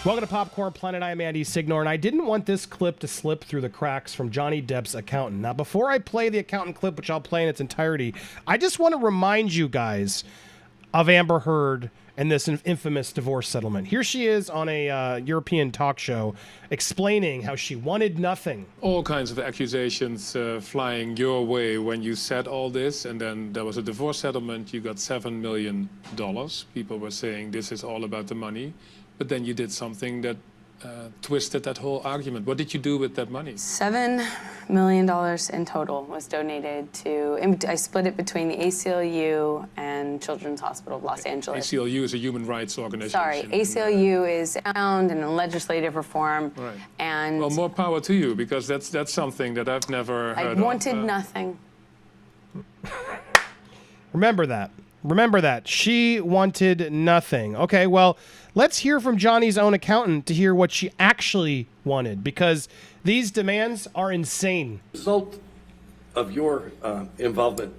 Welcome to Popcorn Planet. I'm Andy Signor, and I didn't want this clip to slip through the cracks from Johnny Depp's accountant. Now, before I play the accountant clip, which I'll play in its entirety, I just want to remind you guys of Amber Heard and this infamous divorce settlement. Here she is on a European talk show explaining how she wanted nothing. All kinds of accusations flying your way when you said all this, and then there was a divorce settlement. You got $7 million. People were saying this is all about the money. But then you did something that twisted that whole argument. What did you do with that money? $7 million in total was donated to, I split it between the ACLU and Children's Hospital of Los Angeles. ACLU is a human rights organization. Sorry, ACLU is found in legislative reform. Right. And well, more power to you, because that's something that I've never heard of. I wanted nothing. Remember that. Remember that. She wanted nothing. Okay, well, let's hear from Johnny's own accountant to hear what she actually wanted, because these demands are insane. Result of your involvement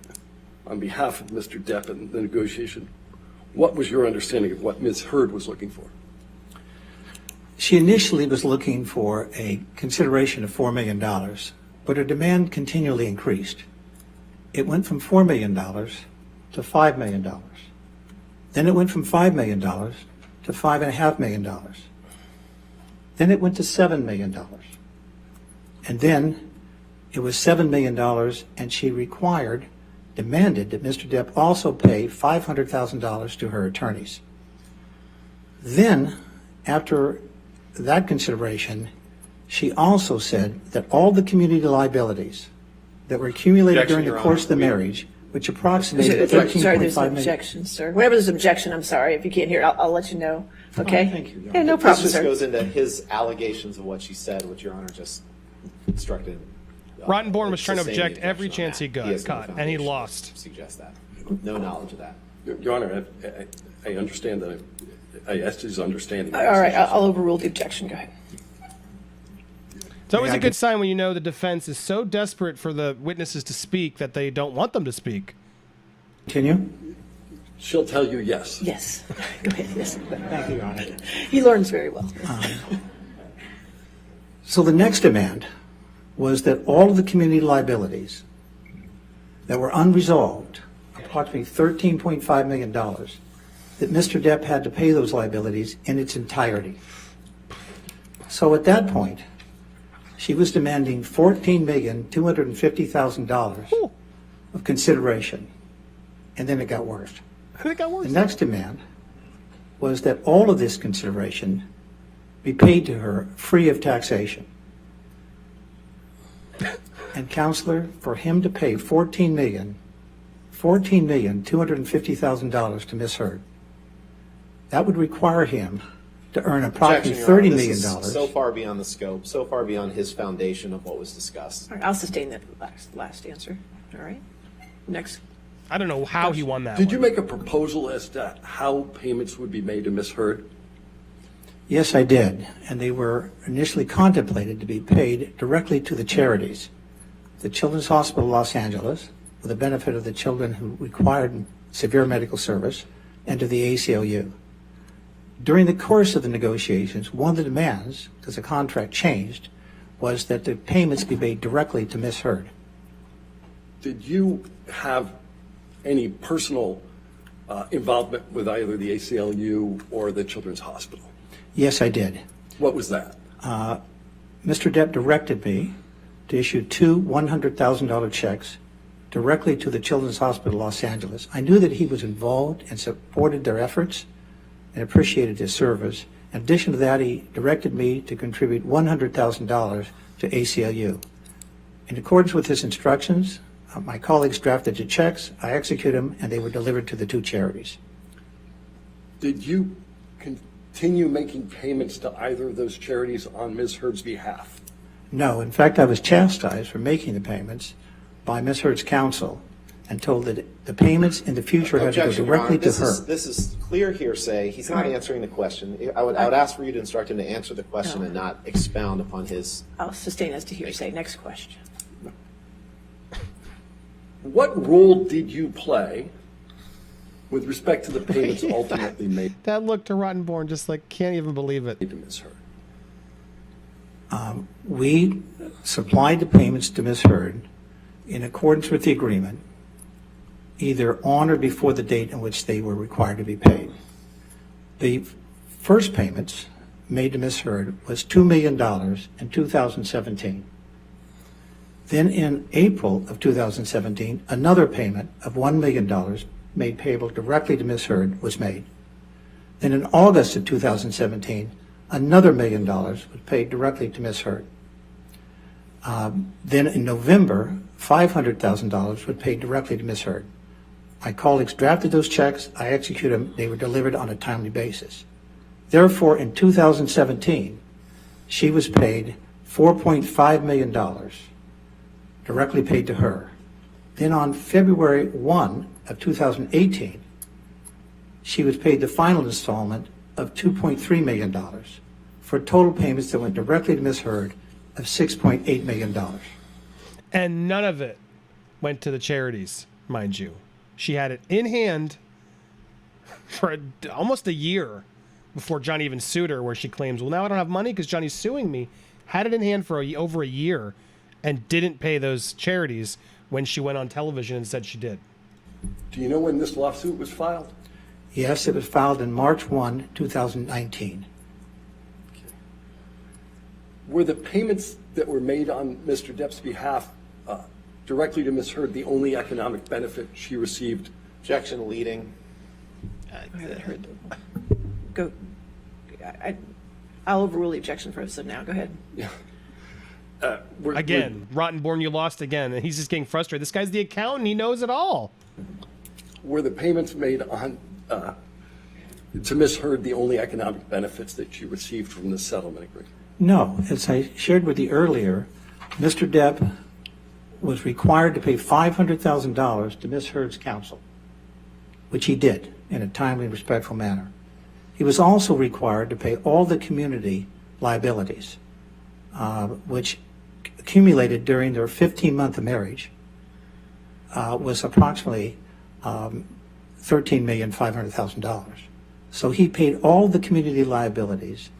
on behalf of Mr. Depp in the negotiation, what was your understanding of what Ms. Heard was looking for? She initially was looking for a consideration of $4 million, but her demand continually increased. It went from $4 million to $5 million. Then it went from $5 million to $5.5 million. Then it went to $7 million. And then it was $7 million, and she demanded that Mr. Depp also pay $500,000 to her attorneys. Then, after that consideration, she also said that all the community liabilities that were accumulated during the course of the marriage, which approximated Sorry, there's $13.5 an million. objection, sir. Whenever there's an objection, I'm sorry. If you can't hear it, I'll let you know. Okay? Oh, thank you, Your Yeah, no Honor. problem, This just sir. goes into his allegations of what she said, which Your Honor just instructed. Rottenborn was trying to sustaining object every objection on chance he that. got, has no and he foundation lost. to suggest that. No knowledge of that. Your Honor, I understand that. I asked his understanding. All right, I'll overrule the objection. Go ahead. It's always a good sign when you know the defense is so desperate for the witnesses to speak that they don't want them to speak. Continue. She'll tell you yes. Yes. Go ahead. Yes. Thank you, Your Honor. He learns very well. So the next demand was that all of the community liabilities that were unresolved, approximately $13.5 million, that Mr. Depp had to pay those liabilities in its entirety. So at that point, she was demanding $14,250,000 of consideration. And then it got worse. It got worse. The next demand was that all of this consideration be paid to her free of taxation. And counselor, for him to pay $14,250,000 to Miss Heard, that would require him to earn approximately $30 million. This is so far beyond the scope, so far beyond his foundation of what was discussed. All right, I'll sustain that last answer. All right. Next. I don't know how he won that Did one. you make a proposal as to how payments would be made to Ms. Heard? Yes, I did. And they were initially contemplated to be paid directly to the charities. The Children's Hospital of Los Angeles, for the benefit of the children who required severe medical service, and to the ACLU. During the course of the negotiations, one of the demands, because the contract changed, was that the payments be made directly to Ms. Heard. Did you have any personal involvement with either the ACLU or the Children's Hospital? Yes, I did. What was that? Mr. Depp directed me to issue two $100,000 checks directly to the Children's Hospital Los Angeles. I knew that he was involved and supported their efforts and appreciated his service. In addition to that, he directed me to contribute $100,000 to ACLU. In accordance with his instructions, my colleagues drafted the checks, I executed them, and they were delivered to the two charities. Did you continue making payments to either of those charities on Ms. Heard's behalf? No, in fact, I was chastised for making the payments by Ms. Heard's counsel and told that the payments in the future had to go Objection, Your directly Honor. to her. This is clear hearsay. He's not answering the question. I would ask for you to instruct him to answer the question No. and not expound upon his. I'll sustain as to hearsay. Next question. What role did you play With respect to the payments ultimately made That look to Rottenborn, just like, can't even believe it. to Ms. Heard. We supplied the payments to Ms. Heard in accordance with the agreement, either on or before the date in which they were required to be paid. The first payments made to Ms. Heard was $2 million in 2017. Then in April of 2017, another payment of $1 million made payable directly to Ms. Heard was made. Then in August of 2017, another $1 million was paid directly to Ms. Heard. Then in November, $500,000 was paid directly to Ms. Heard. My colleagues drafted those checks, I executed them, they were delivered on a timely basis. Therefore, in 2017, she was paid $4.5 million directly paid to her. Then on February 1 of 2018, she was paid the final installment of $2.3 million for total payments that went directly to Ms. Heard of $6.8 million. And none of it went to the charities, mind you. She had it in hand for almost a year before Johnny even sued her, where she claims, well, now I don't have money because Johnny's suing me. Had it in hand for over a year and didn't pay those charities when she went on television and said she did. Do you know when this lawsuit was filed? Yes, it was filed in March 1, 2019. Were the payments that were made on Mr. Depp's behalf directly to Ms. Heard the only economic benefit she received? Objection leading. Go. I'll overrule the objection first, so now go ahead. Again, Rottenborn, you lost again. And he's just getting frustrated. This guy's the accountant. He knows it all. Were the payments made on to Ms. Heard the only economic benefits that she received from the settlement agreement? No, as I shared with you earlier, Mr. Depp was required to pay $500,000 to Ms. Heard's counsel, which he did in a timely and respectful manner. He was also required to pay all the community liabilities, which accumulated during their 15-month marriage, was approximately $13,500,000. So he paid all the community liabilities.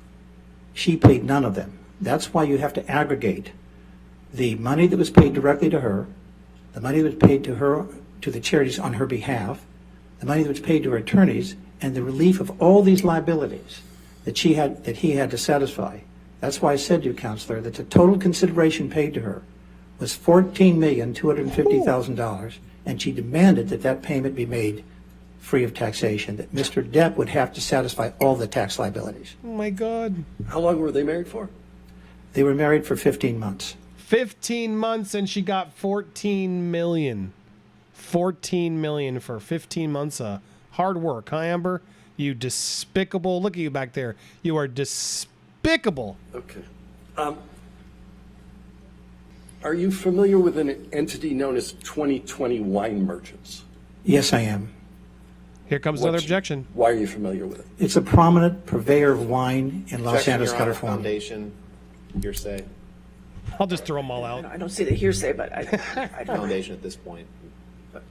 She paid none of them. That's why you have to aggregate the money that was paid directly to her, the money that was paid to her, to the charities on her behalf, the money that was paid to her attorneys, and the relief of all these liabilities that he had to satisfy. That's why I said to you, Counselor, that the total consideration paid to her was $14,250,000, and she demanded that that payment be made free of taxation, that Mr. Depp would have to satisfy all the tax liabilities. Oh, my God. How long were they married for? They were married for 15 months. 15 months, and she got $14 million. $14 million for 15 months of hard work, huh, Amber? You despicable. Look at you back there. You are despicable. Okay. Are you familiar with an entity known as 2020 Wine Merchants? Yes, I am. Here comes another objection. Why are you familiar with it? It's a prominent purveyor of wine in Los Objection, Angeles, Your Honor. California. Foundation, hearsay. I'll just throw them all out. I don't see the hearsay, but I don't. Foundation at this point.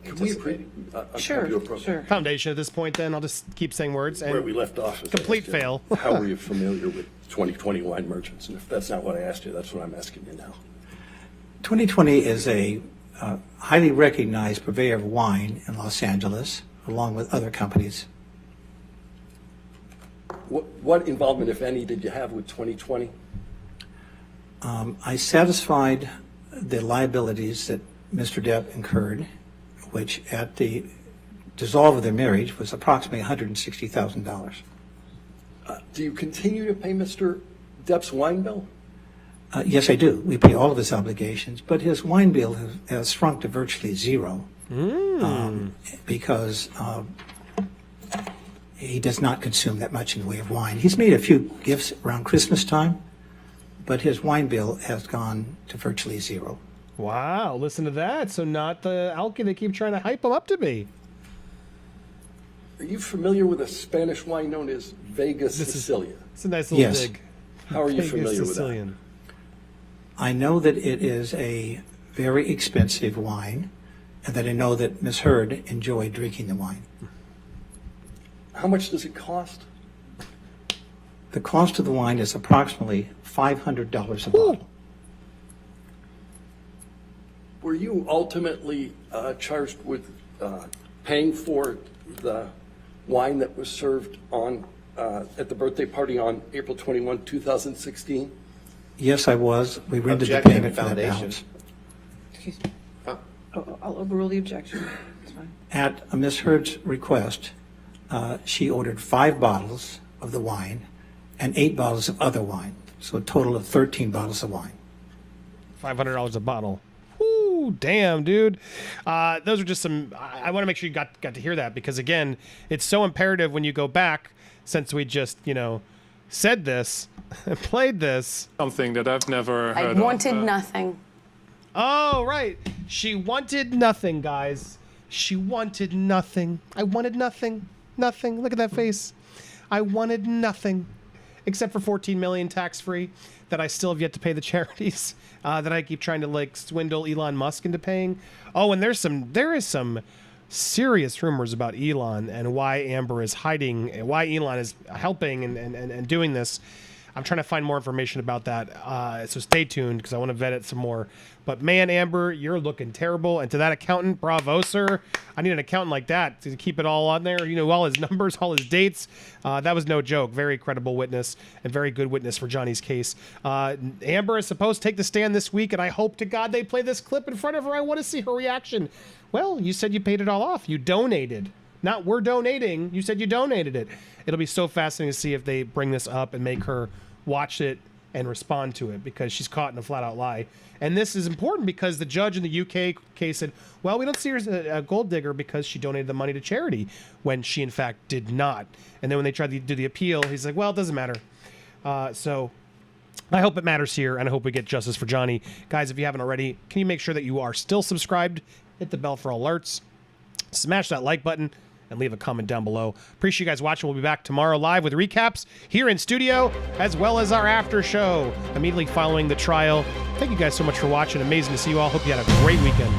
Can we Anticipating. Sure, do a program? sure. Foundation at this point, then. I'll just keep saying words. Where we And left off. is I Complete asked you, fail. How were you familiar with 2020 Wine Merchants? And if that's not what I asked you, that's what I'm asking you now. 2020 is a highly recognized purveyor of wine in Los Angeles, along with other companies. What involvement, if any, did you have with 2020? I satisfied the liabilities that Mr. Depp incurred, which at the dissolve of their marriage was approximately $160,000. Do you continue to pay Mr. Depp's wine bill? Yes, I do. We pay all of his obligations, but his wine bill has shrunk to virtually zero because he does not consume that much in the way of wine. He's made a few gifts around Christmas time, but his wine bill has gone to virtually zero. Wow, listen to that. So not the alky they keep trying to hype him up to be. Are you familiar with a Spanish wine known as Vega Sicilia? It's a nice little Yes. dig. How are you Vegas familiar with that? Sicilian. I know that it is a very expensive wine, and that I know that Ms. Heard enjoyed drinking the wine. How much does it cost? The cost of the wine is approximately $500 a bottle. Were you ultimately charged with paying for the wine that was served on at the birthday party on April 21, 2016? Yes, I was. We rendered the Objection, payment for that foundation. balance. I'll overrule the objection. It's fine. At Ms. Hurd's request, she ordered 5 bottles of the wine and 8 bottles of other wine, so a total of 13 bottles of wine. $500 a bottle. Ooh, damn, dude. Those are just some. I want to make sure you got to hear that, because again, it's so imperative when you go back, since we just said this and played this. Something that I've never I heard wanted of. nothing. Oh, right. She wanted nothing, guys. She wanted nothing. I wanted nothing. Nothing. Look at that face. I wanted nothing. Except for $14 million tax-free that I still have yet to pay the charities that I keep trying to swindle Elon Musk into paying. Oh, and there is some serious rumors about Elon and why Amber is hiding, and why Elon is helping and doing this. I'm trying to find more information about that, so stay tuned because I want to vet it some more. But man, Amber, you're looking terrible. And to that accountant, bravo, sir. I need an accountant like that to keep it all on there. All his numbers, all his dates. That was no joke. Very credible witness and very good witness for Johnny's case. Amber is supposed to take the stand this week, and I hope to God they play this clip in front of her. I want to see her reaction. Well, you said you paid it all off. You donated. Not we're donating. You said you donated it. It'll be so fascinating to see if they bring this up and make her watch it and respond to it, because she's caught in a flat out lie. And this is important because the judge in the UK case said, well, we don't see her as a gold digger because she donated the money to charity, when she in fact did not. And then when they tried to do the appeal, he's like, well, it doesn't matter. So I hope it matters here, and I hope we get justice for Johnny. Guys, if you haven't already, can you make sure that you are still subscribed? Hit the bell for alerts. Smash that like button and leave a comment down below. Appreciate you guys watching. We'll be back tomorrow live with recaps here in studio, as well as our after show immediately following the trial. Thank you guys so much for watching. Amazing to see you all. Hope you had a great weekend.